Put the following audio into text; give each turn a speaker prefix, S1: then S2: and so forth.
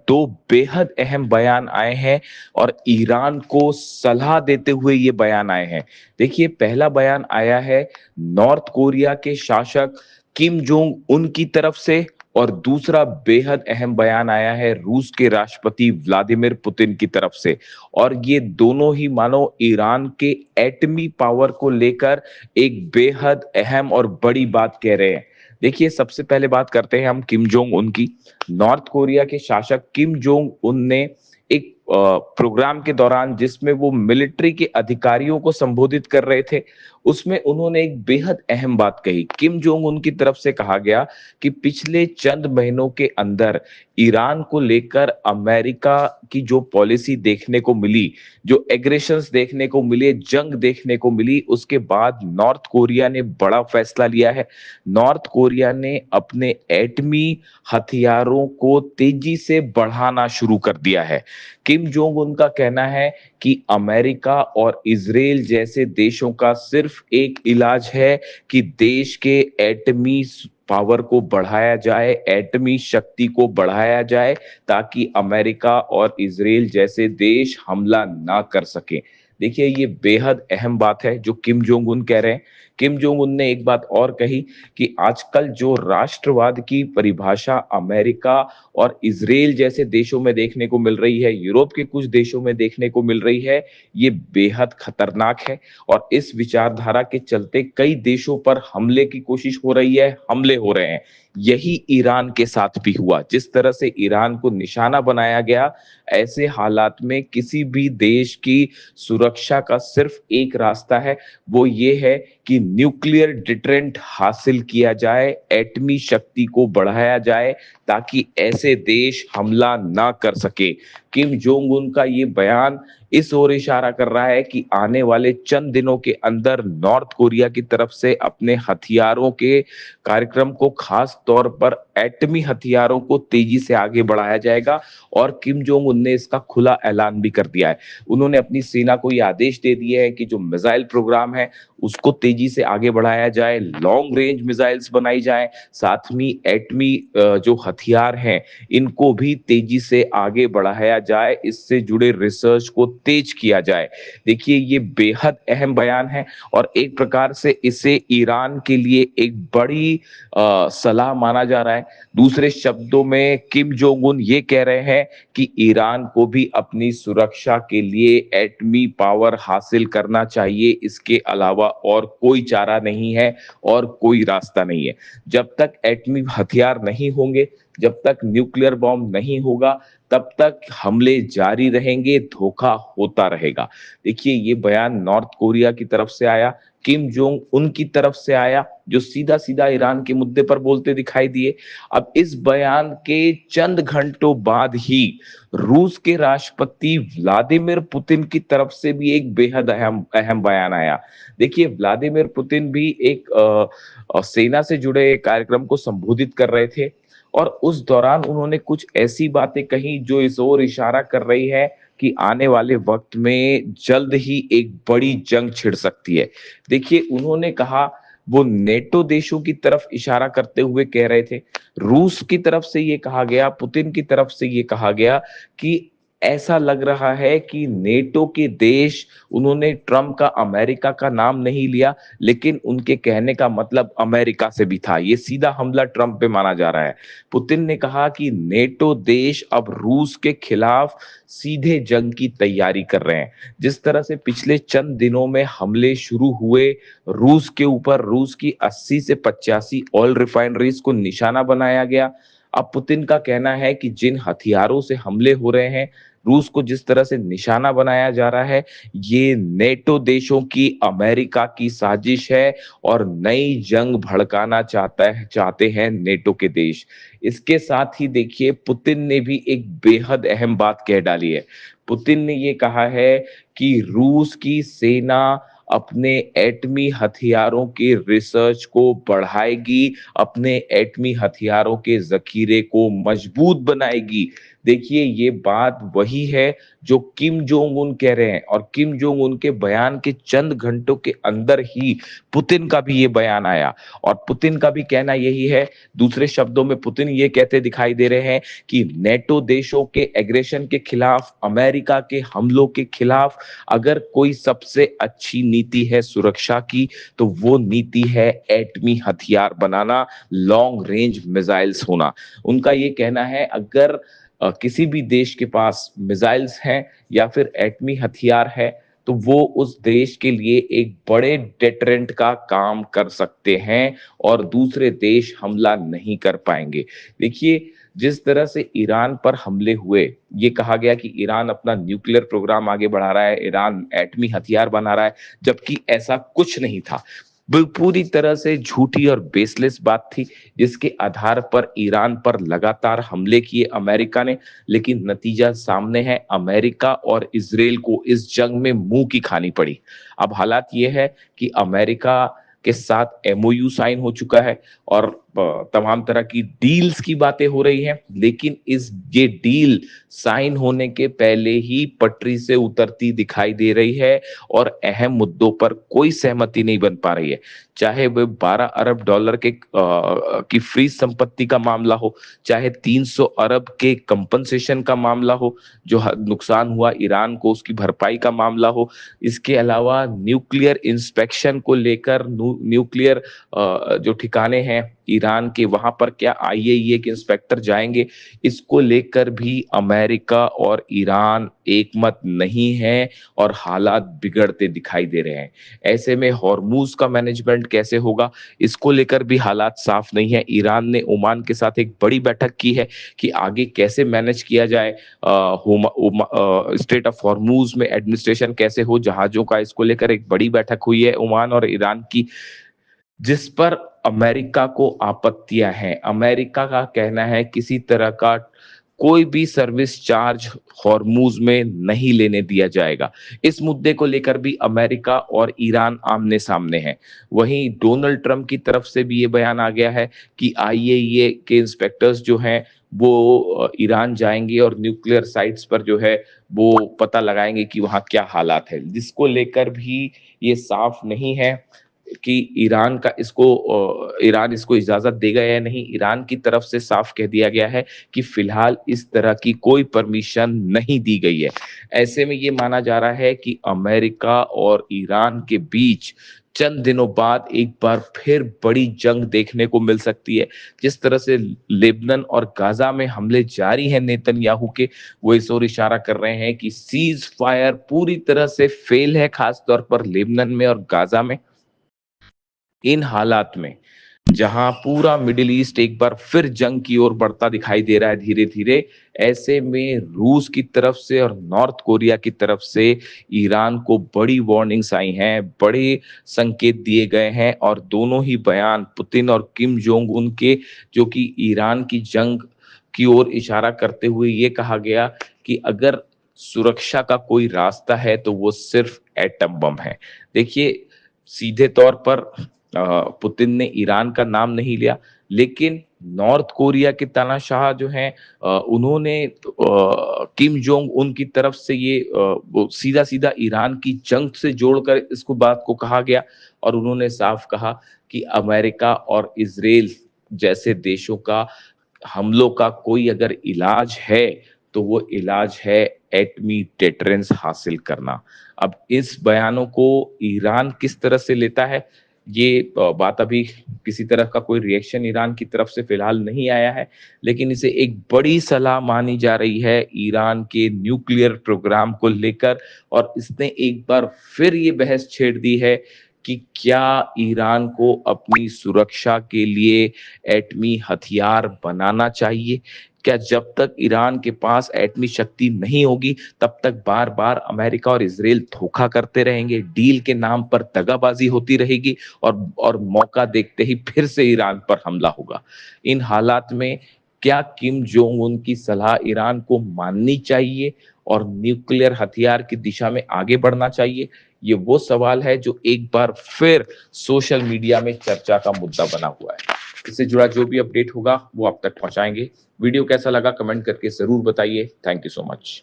S1: दो बेहद अहम बयान आए हैं और ईरान को सलाह देते हुए ये बयान आए हैं। देखिए, पहला बयान आया है नॉर्थ कोरिया के शासक किम जोंग उन की तरफ से और दूसरा बेहद अहम बयान आया है रूस के राष्ट्रपति व्लादिमीर पुतिन की तरफ से। और ये दोनों ही मानो ईरान के एटमी पावर को लेकर एक बेहद अहम और बड़ी बात कह रहे हैं। देखिए, सबसे पहले बात करते हैं हम किम जोंग उन की। नॉर्थ कोरिया के शासक किम जोंग उन ने एक प्रोग्राम के दौरान जिसमें वो मिलिट्री के अधिकारियों को संबोधित कर रहे थे, उसमें उन्होंने एक बेहद अहम बात कही। किम जोंग उन की तरफ से कहा गया कि पिछले चंद महीनों के अंदर ईरान को लेकर अमेरिका की जो पॉलिसी देखने को मिली, जो एग्रेशंस देखने को मिले, जंग देखने को मिली, उसके बाद नॉर्थ कोरिया ने बड़ा फैसला लिया है। नॉर्थ कोरिया ने अपने एटमी हथियारों को तेजी से बढ़ाना शुरू कर दिया है। किम जोंग उन का कहना है कि अमेरिका और इजराइल जैसे देशों का सिर्फ एक इलाज है कि देश के एटमी पावर को बढ़ाया जाए, एटमी शक्ति को बढ़ाया जाए, ताकि अमेरिका और इजराइल जैसे देश हमला ना कर सके। देखिए, ये बेहद अहम बात है जो किम जोंग उन कह रहे हैं। किम जोंग उन ने एक बात और कही कि आजकल जो राष्ट्रवाद की परिभाषा अमेरिका और इजराइल जैसे देशों में देखने को मिल रही है, यूरोप के कुछ देशों में देखने को मिल रही है, ये बेहद खतरनाक है। और इस विचारधारा के चलते कई देशों पर हमले की कोशिश हो रही है, हमले हो रहे हैं। यही ईरान के साथ भी हुआ। जिस तरह से ईरान को निशाना बनाया गया, ऐसे हालात में किसी भी देश की सुरक्षा का सिर्फ एक रास्ता है, वो ये है कि न्यूक्लियर डिटरेंट हासिल किया जाए, एटमी शक्ति को बढ़ाया जाए, ताकि ऐसे देश हमला ना कर सके। किम जोंग उन का ये बयान इस ओर इशारा कर रहा है कि आने वाले चंद दिनों के अंदर नॉर्थ कोरिया की तरफ से अपने हथियारों के कार्यक्रम को, खास तौर पर एटमी हथियारों को तेजी से आगे बढ़ाया जाएगा। और किम जोंग उन ने इसका खुला ऐलान भी कर दिया है। उन्होंने अपनी सेना को ये आदेश दे दिए हैं कि जो मिसाइल प्रोग्राम है उसको तेजी से आगे बढ़ाया जाए, लॉन्ग रेंज मिसाइल्स बनाई जाए, साथ में एटमी जो हथियार हैं इनको भी तेजी से आगे बढ़ाया जाए, इससे जुड़े रिसर्च को तेज किया जाए। देखिए, ये बेहद अहम बयान है और एक प्रकार से इसे ईरान के लिए एक बड़ी सलाह माना जा रहा है। दूसरे शब्दों में किम जोंग उन ये कह रहे हैं कि ईरान को भी अपनी सुरक्षा के लिए एटमी पावर हासिल करना चाहिए, इसके अलावा और कोई चारा नहीं है और कोई रास्ता नहीं है। जब तक एटमी हथियार नहीं होंगे, जब तक न्यूक्लियर बॉम्ब नहीं होगा, तब तक हमले जारी रहेंगे, धोखा होता रहेगा। देखिए, ये बयान नॉर्थ कोरिया की तरफ से आया, किम जोंग उन की तरफ से आया, जो सीधा सीधा ईरान के मुद्दे पर बोलते दिखाई दिए। अब इस बयान के चंद घंटों बाद ही रूस के राष्ट्रपति व्लादिमीर पुतिन की तरफ से भी एक बेहद अहम अहम बयान आया। देखिए, व्लादिमीर पुतिन भी एक सेना से जुड़े कार्यक्रम को संबोधित कर रहे थे और उस दौरान उन्होंने कुछ ऐसी बातें कही जो इस ओर इशारा कर रही है कि आने वाले वक्त में जल्द ही एक बड़ी जंग छिड़ सकती है। देखिए, उन्होंने कहा, वो नेटो देशों की तरफ इशारा करते हुए कह रहे थे। रूस की तरफ से ये कहा गया, पुतिन की तरफ से ये कहा गया कि ऐसा लग रहा है कि नेटो के देश, उन्होंने ट्रंप का अमेरिका का नाम नहीं लिया, लेकिन उनके कहने का मतलब अमेरिका से भी था। ये सीधा हमला ट्रंप पे माना जा रहा है। पुतिन ने कहा कि नेटो देश अब रूस के खिलाफ सीधे जंग की तैयारी कर रहे हैं। जिस तरह से पिछले चंद दिनों में हमले शुरू हुए रूस के ऊपर, रूस की 80 से 85 ऑयल रिफाइनरीज को निशाना बनाया गया। अब पुतिन का कहना है कि जिन हथियारों से हमले हो रहे हैं, रूस को जिस तरह से निशाना बनाया जा रहा है, ये नेटो देशों की, अमेरिका की साजिश है और नई जंग भड़काना चाहते हैं नेटो के देश। इसके साथ ही देखिए, पुतिन ने भी एक बेहद अहम बात कह डाली है। पुतिन ने ये कहा है कि रूस की सेना अपने एटमी हथियारों के रिसर्च को बढ़ाएगी, अपने एटमी हथियारों के जखीरे को मजबूत बनाएगी। देखिए ये बात वही है जो किम जोंग उन कह रहे हैं, और किम जोंग उन के बयान के चंद घंटों के अंदर ही पुतिन का भी ये बयान आया, और पुतिन का भी कहना यही है। दूसरे शब्दों में पुतिन ये कहते दिखाई दे रहे हैं कि नेटो देशों के एग्रेशन के खिलाफ, अमेरिका के हमलों के खिलाफ अगर कोई सबसे अच्छी नीति है सुरक्षा की, तो वो नीति है एटमी हथियार बनाना, लॉन्ग रेंज मिसाइल्स होना। उनका ये कहना है अगर किसी भी देश के पास मिसाइल्स हैं या फिर एटमी हथियार है, तो वो उस देश के लिए एक बड़े डेटरेंट का काम कर सकते हैं और दूसरे देश हमला नहीं कर पाएंगे। देखिए जिस तरह से ईरान पर हमले हुए, ये कहा गया कि ईरान अपना न्यूक्लियर प्रोग्राम आगे बढ़ा रहा है, ईरान एटमी हथियार बना रहा है, जबकि ऐसा कुछ नहीं था। पूरी तरह से झूठी और बेसलेस बात थी, जिसके आधार पर ईरान पर लगातार हमले किए अमेरिका ने। लेकिन नतीजा सामने है, अमेरिका और इजराइल को इस जंग में मुंह की खानी पड़ी। अब हालात ये है कि अमेरिका के साथ एमओयू साइन हो चुका है और तमाम तरह की डील्स की बातें हो रही हैं, लेकिन ये डील साइन होने के पहले ही पटरी से उतरती दिखाई दे रही है और अहम मुद्दों पर कोई सहमति नहीं बन पा रही है। चाहे वह 12 अरब डॉलर की फ्रीज संपत्ति का मामला हो, चाहे 300 अरब के कंपनसेशन का मामला हो, जो नुकसान हुआ ईरान को उसकी भरपाई का मामला हो, इसके अलावा न्यूक्लियर इंस्पेक्शन को लेकर न्यूक्लियर जो ठिकाने हैं ईरान के, वहां पर क्या आईएईए के इंस्पेक्टर जाएंगे, इसको लेकर भी अमेरिका और ईरान एकमत नहीं है और हालात बिगड़ते दिखाई दे रहे हैं। ऐसे में हॉर्मूज का मैनेजमेंट कैसे होगा, इसको लेकर भी हालात साफ नहीं है। ईरान ने ओमान के साथ एक बड़ी बैठक की है कि आगे कैसे मैनेज किया जाए, स्ट्रेट ऑफ हॉर्मूज में एडमिनिस्ट्रेशन कैसे हो जहाजों का, इसको लेकर एक बड़ी बैठक हुई है ओमान और ईरान की, जिस पर अमेरिका को आपत्तियां हैं। अमेरिका का कहना है किसी तरह का कोई भी सर्विस चार्ज हॉर्मूज में नहीं लेने दिया जाएगा। इस मुद्दे को लेकर भी अमेरिका और ईरान आमने सामने हैं। वहीं डोनाल्ड ट्रंप की तरफ से भी ये बयान आ गया है कि आईएईए के इंस्पेक्टर्स जो हैं वो ईरान जाएंगे और न्यूक्लियर साइट्स पर जो है वो पता लगाएंगे कि वहां क्या हालात है, जिसको लेकर भी ये साफ नहीं है कि ईरान इसको इजाजत देगा या नहीं। ईरान की तरफ से साफ कह दिया गया है कि फिलहाल इस तरह की कोई परमिशन नहीं दी गई है। ऐसे में ये माना जा रहा है कि अमेरिका और ईरान के बीच चंद दिनों बाद एक बार फिर बड़ी जंग देखने को मिल सकती है। जिस तरह से लेबनान और गाजा में हमले जारी हैं नेतन्याहू के, वो इस ओर इशारा कर रहे हैं कि सीज फायर पूरी तरह से फेल है, खासतौर पर लेबनान में और गाजा में। इन हालात में जहां पूरा मिडिल ईस्ट एक बार फिर जंग की ओर बढ़ता दिखाई दे रहा है धीरे धीरे, ऐसे में रूस की तरफ से और नॉर्थ कोरिया की तरफ से ईरान को बड़ी वार्निंग्स आई हैं, बड़े संकेत दिए गए हैं, और दोनों ही बयान पुतिन और किम जोंग उन के, जो कि ईरान की जंग की ओर इशारा करते हुए ये कहा गया कि अगर सुरक्षा का कोई रास्ता है तो वो सिर्फ एटम बम है। देखिए सीधे तौर पर पुतिन ने ईरान का नाम नहीं लिया, लेकिन नॉर्थ कोरिया के तानाशाह जो हैं उन्होंने किम जोंग उन की तरफ से ये सीधा सीधा ईरान की जंग से जोड़कर इसको बात को कहा गया, और उन्होंने साफ कहा कि अमेरिका और इजराइल जैसे देशों का हमलों का कोई अगर इलाज है तो वो इलाज है एटमी डेटरेंस हासिल करना। अब इस बयानों को ईरान किस तरह से लेता है, ये बात अभी किसी तरह का कोई रिएक्शन ईरान की तरफ से फिलहाल नहीं आया है, लेकिन इसे एक बड़ी सलाह मानी जा रही है ईरान के न्यूक्लियर प्रोग्राम को लेकर। और इसने एक बार फिर ये बहस छेड़ दी है कि क्या ईरान को अपनी सुरक्षा के लिए एटमी हथियार बनाना चाहिए। क्या जब तक ईरान के पास एटमी शक्ति नहीं होगी तब तक बार बार अमेरिका और इजराइल धोखा करते रहेंगे, डील के नाम पर दगाबाजी होती रहेगी और मौका देखते ही फिर से ईरान पर हमला होगा। इन हालात में क्या किम जोंग उन की सलाह ईरान को माननी चाहिए और न्यूक्लियर हथियार की दिशा में आगे बढ़ना चाहिए, ये वो सवाल है जो एक बार फिर सोशल मीडिया में चर्चा का मुद्दा बना हुआ है। इससे जुड़ा जो भी अपडेट होगा वो आप तक पहुंचाएंगे। वीडियो कैसा लगा कमेंट करके जरूर बताइए। Thank you so much.